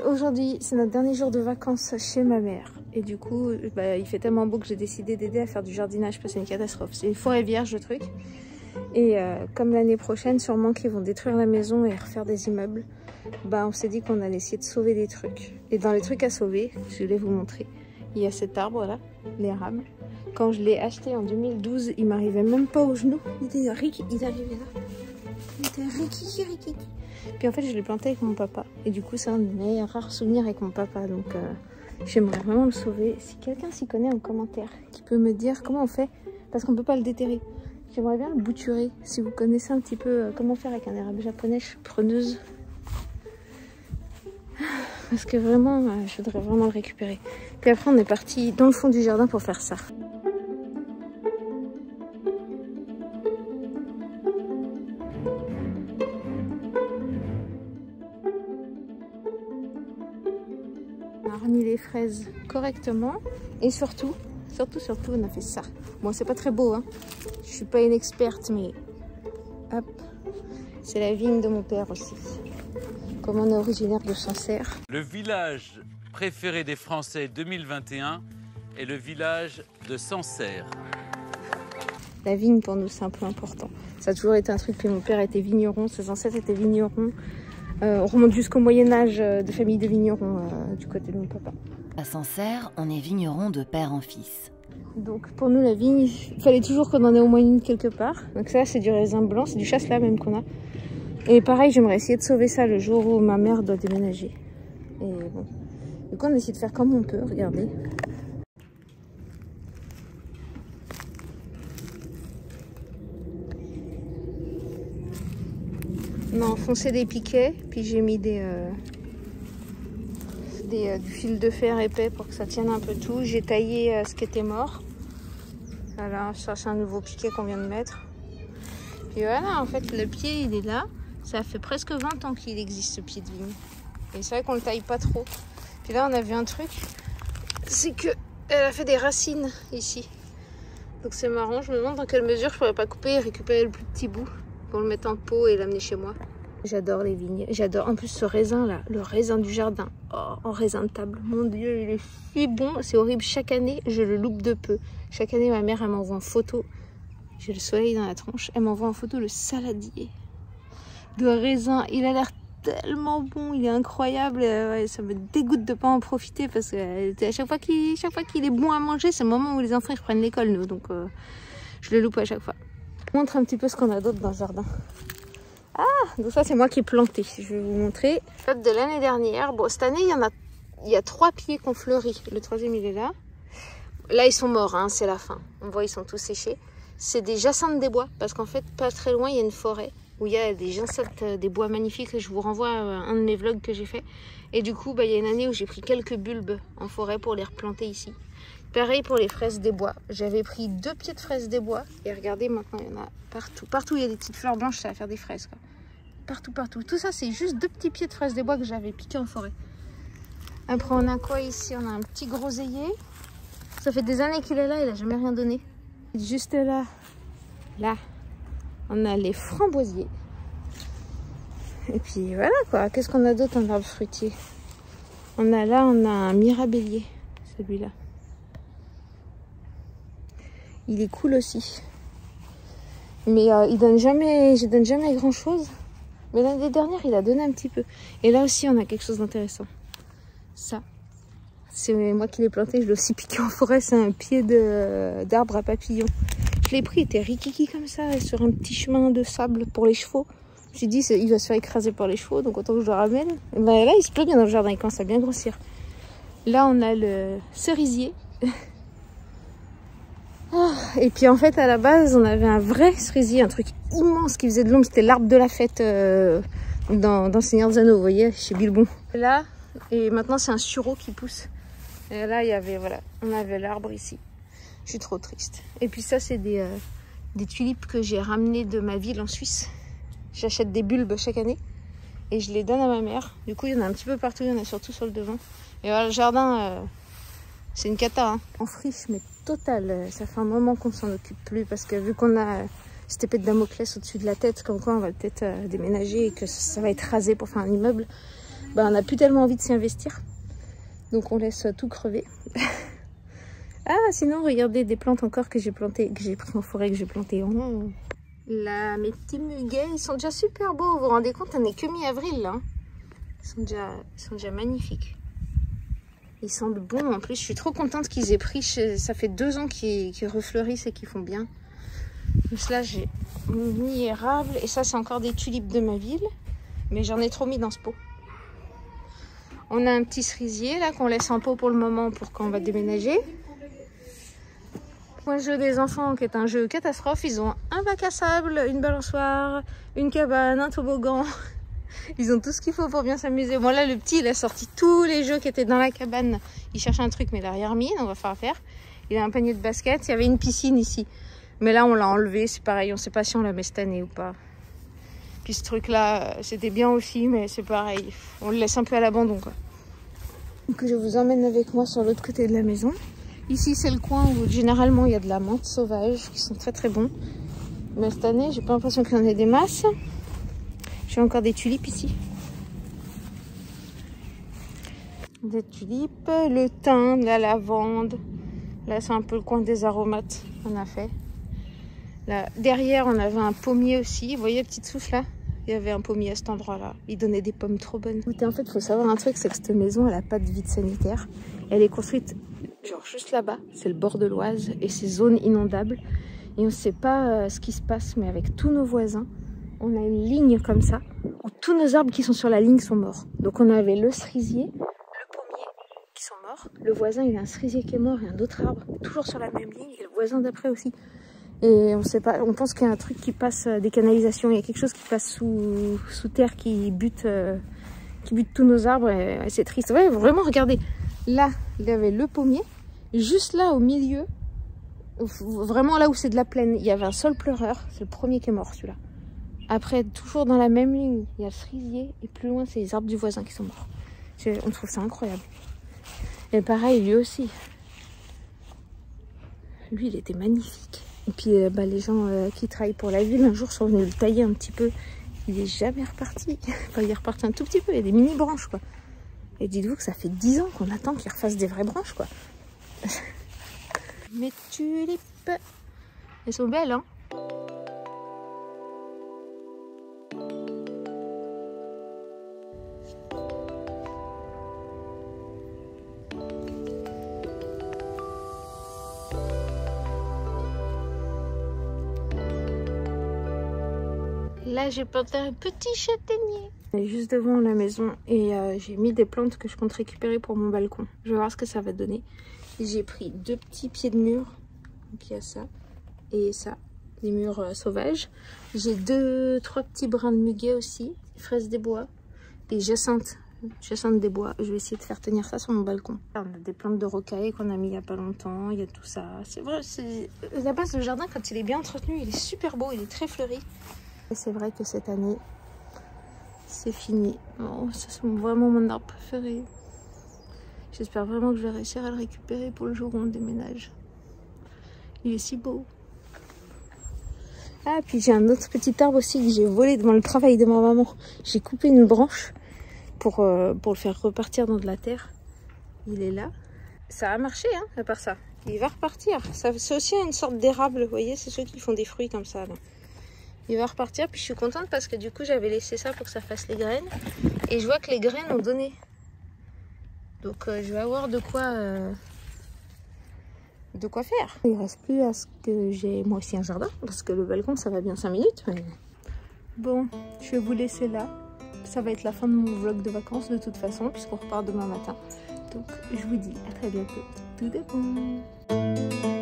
Aujourd'hui, c'est notre dernier jour de vacances chez ma mère. Et du coup, il fait tellement beau que j'ai décidé d'aider à faire du jardinage parce que c'est une catastrophe. C'est une forêt vierge le truc. Et comme l'année prochaine, sûrement qu'ils vont détruire la maison et refaire des immeubles, on s'est dit qu'on allait essayer de sauver des trucs. Et dans les trucs à sauver, je vais vous montrer. Il y a cet arbre là, l'érable. Quand je l'ai acheté en 2012, il m'arrivait même pas aux genoux. Il était il arrivait là. Il était rikiki. Puis en fait, je l'ai planté avec mon papa. Et du coup, c'est un de mes rares souvenirs avec mon papa. Donc, j'aimerais vraiment le sauver. Si quelqu'un s'y connaît en commentaire, qui peut me dire comment on fait, parce qu'on peut pas le déterrer. J'aimerais bien le bouturer. Si vous connaissez un petit peu comment faire avec un érable japonais, je suis preneuse. Parce que vraiment, je voudrais vraiment le récupérer. Puis après, on est parti dans le fond du jardin pour faire ça. On a remis les fraises correctement. Et surtout, on a fait ça. Bon, c'est pas très beau, hein. Je suis pas une experte, mais hop. C'est la vigne de mon père aussi. Comme on est originaire de Sancerre. Le village préféré des Français 2021 est le village de Sancerre. La vigne pour nous c'est un peu important. Ça a toujours été un truc, puis mon père était vigneron, ses ancêtres étaient vignerons. On remonte jusqu'au Moyen-Âge de famille de vignerons du côté de mon papa. À Sancerre, on est vigneron de père en fils. Donc pour nous la vigne, il fallait toujours qu'on en ait au moins une quelque part. Donc ça c'est du raisin blanc, c'est du chasselas même qu'on a. Et pareil, j'aimerais essayer de sauver ça le jour où ma mère doit déménager. Et bon, du coup on essaie de faire comme on peut, regardez. On a enfoncé des piquets, puis j'ai mis du fil de fer épais pour que ça tienne un peu tout. J'ai taillé ce qui était mort. Voilà, ça c'est un nouveau piquet qu'on vient de mettre. Puis voilà, en fait le pied il est là. Ça fait presque 20 ans qu'il existe ce pied de vigne. Et c'est vrai qu'on le taille pas trop. Puis là on a vu un truc, c'est que elle a fait des racines ici. Donc c'est marrant, je me demande dans quelle mesure je pourrais pas couper et récupérer le plus petit bout pour le mettre en pot et l'amener chez moi. J'adore les vignes, j'adore en plus ce raisin là, le raisin du jardin, en raisin de table. Mon Dieu, il est si bon, c'est horrible, chaque année je le loupe de peu. Chaque année ma mère elle m'envoie en photo, j'ai le soleil dans la tronche, elle m'envoie en photo le saladier de raisin, il a l'air tellement bon, il est incroyable, ça me dégoûte de pas en profiter parce que à chaque fois qu'il est bon à manger, c'est le moment où les enfants ils reprennent l'école nous, donc je le loupe à chaque fois. Je vous montre un petit peu ce qu'on a d'autre dans le jardin. Ah, donc ça c'est moi qui ai planté, je vais vous montrer. De l'année dernière, bon cette année il y a 3 pieds qui ont fleuri, le troisième il est là. Là ils sont morts, hein, c'est la fin, on voit ils sont tous séchés. C'est des jacinthes des bois, parce qu'en fait pas très loin il y a une forêt où il y a des jacinthes des bois magnifiques. Je vous renvoie à un de mes vlogs que j'ai fait. Et du coup, il y a une année où j'ai pris quelques bulbes en forêt pour les replanter ici. Pareil pour les fraises des bois. J'avais pris 2 pieds de fraises des bois. Et regardez, maintenant, il y en a partout. Partout, il y a des petites fleurs blanches, ça va faire des fraises, quoi. Partout. Tout ça, c'est juste 2 petits pieds de fraises des bois que j'avais piqués en forêt. Après, on a quoi ici? On a un petit groseillier. Ça fait des années qu'il est là, il n'a jamais rien donné. Juste là, on a les framboisiers. Et puis voilà quoi. Qu'est-ce qu'on a d'autre en arbre fruitier? On a un mirabellier. Celui-là. Il est cool aussi. Mais il donne jamais grand chose. Mais l'année dernière, il a donné un petit peu. Et là aussi, on a quelque chose d'intéressant. Ça. C'est moi qui l'ai planté. Je l'ai aussi piqué en forêt. C'est un pied d'arbre à papillons. Je l'ai pris, il était rikiki comme ça, sur un petit chemin de sable pour les chevaux. Je me suis dit, il va se faire écraser par les chevaux, donc autant que je le ramène. Et ben là, il se plaît bien dans le jardin, il commence à bien grossir. Là, on a le cerisier. Et puis en fait, à la base, on avait un vrai cerisier, un truc immense qui faisait de l'ombre. C'était l'arbre de la fête dans Seigneur des Anneaux, vous voyez, chez Bilbon. Là, et maintenant, c'est un sureau qui pousse. Et là, il y avait, voilà, on avait l'arbre ici. Je suis trop triste. Et puis ça, c'est des tulipes que j'ai ramenées de ma ville en Suisse. J'achète des bulbes chaque année et je les donne à ma mère. Du coup, il y en a un petit peu partout, il y en a surtout sur le devant. Et voilà, le jardin, c'est une cata, hein. En friche, mais totale. Ça fait un moment qu'on s'en occupe plus parce que vu qu'on a cette épée de Damoclès au-dessus de la tête, comme quoi on va peut-être déménager et que ça va être rasé pour faire un immeuble, on n'a plus tellement envie de s'y investir. Donc on laisse tout crever. Ah, sinon, regardez des plantes encore que j'ai plantées, que j'ai pris en forêt, que j'ai plantées. Oh. Là, mes petits muguets, ils sont déjà super beaux. Vous vous rendez compte, on n'est que mi-avril là. Ils sont déjà magnifiques. Ils sentent bon. En plus, je suis trop contente qu'ils aient pris. Ça fait 2 ans qu'ils refleurissent et qu'ils font bien. Donc là, j'ai mis érable. Et ça, c'est encore des tulipes de ma ville. Mais j'en ai trop mis dans ce pot. On a un petit cerisier là qu'on laisse en pot pour le moment pour quand on va déménager. Un jeu des enfants qui est un jeu catastrophe. Ils ont un bac à sable, une balançoire, une cabane, un toboggan. Ils ont tout ce qu'il faut pour bien s'amuser. Bon là le petit il a sorti tous les jeux qui étaient dans la cabane. Il cherche un truc mais il a rien remis, on va faire. Il a un panier de basket, il y avait une piscine ici. Mais là on l'a enlevé, c'est pareil, on sait pas si on la met cette année ou pas. Puis ce truc là c'était bien aussi mais c'est pareil. On le laisse un peu à l'abandon quoi. Donc je vous emmène avec moi sur l'autre côté de la maison. Ici, c'est le coin où généralement il y a de la menthe sauvage qui sont très très bons. Mais cette année, j'ai pas l'impression qu'il y en ait des masses. J'ai encore des tulipes ici. Des tulipes, le thym, la lavande. Là, c'est un peu le coin des aromates qu'on a fait. Là, derrière, on avait un pommier aussi. Vous voyez la petite souche là? Il y avait un pommier à cet endroit-là. Il donnait des pommes trop bonnes. Écoutez, en fait, il faut savoir un truc, c'est que cette maison, elle n'a pas de vide sanitaire. Elle est construite genre juste là-bas. C'est le bord de l'Oise et c'est zone inondable. Et on ne sait pas ce qui se passe, mais avec tous nos voisins, on a une ligne comme ça, où tous nos arbres qui sont sur la ligne sont morts. Donc on avait le cerisier, le pommier qui sont morts. Le voisin, il a un cerisier qui est mort et un autre arbre, toujours sur la même ligne. Et le voisin d'après aussi. Et on sait pas, on pense qu'il y a un truc qui passe, des canalisations, il y a quelque chose qui passe sous terre qui bute tous nos arbres et c'est triste. Ouais, vraiment, regardez, là, il y avait le pommier, juste là au milieu, vraiment là où c'est de la plaine, il y avait un sol pleureur, c'est le premier qui est mort celui-là. Après, toujours dans la même ligne, il y a le cerisier et plus loin, c'est les arbres du voisin qui sont morts. On trouve ça incroyable. Et pareil, lui aussi. Lui, il était magnifique. Et puis les gens qui travaillent pour la ville, un jour sont venus le tailler un petit peu. Il est jamais reparti. Enfin, il est reparti un tout petit peu, il y a des mini branches quoi. Et dites-vous que ça fait 10 ans qu'on attend qu'il refasse des vraies branches quoi. Mes tulipes, elles sont belles hein. Là, j'ai planté un petit châtaignier. Juste devant la maison et j'ai mis des plantes que je compte récupérer pour mon balcon. Je vais voir ce que ça va donner. J'ai pris 2 petits pieds de mur. Donc il y a ça et ça, des murs sauvages. J'ai 2-3 petits brins de muguet aussi, fraises des bois, des jacinthes des bois. Je vais essayer de faire tenir ça sur mon balcon. On a des plantes de rocaille qu'on a mis il n'y a pas longtemps. Il y a tout ça. C'est vrai, la base le jardin quand il est bien entretenu, il est super beau, il est très fleuri. C'est vrai que cette année, c'est fini. Oh, ça c'est vraiment mon arbre préféré. J'espère vraiment que je vais réussir à le récupérer pour le jour où on déménage. Il est si beau. Ah, puis j'ai un autre petit arbre aussi que j'ai volé devant le travail de ma maman. J'ai coupé une branche pour le faire repartir dans de la terre. Il est là. Ça a marché, hein, à part ça. Il va repartir. C'est aussi une sorte d'érable, vous voyez, c'est ceux qui font des fruits comme ça, là. Il va repartir, puis je suis contente parce que du coup j'avais laissé ça pour que ça fasse les graines. Et je vois que les graines ont donné. Donc je vais avoir de quoi faire. Il ne reste plus à ce que j'ai moi aussi un jardin, parce que le balcon ça va bien 5 minutes. Mais... Bon, je vais vous laisser là. Ça va être la fin de mon vlog de vacances de toute façon, puisqu'on repart demain matin. Donc je vous dis à très bientôt. Tout est bon.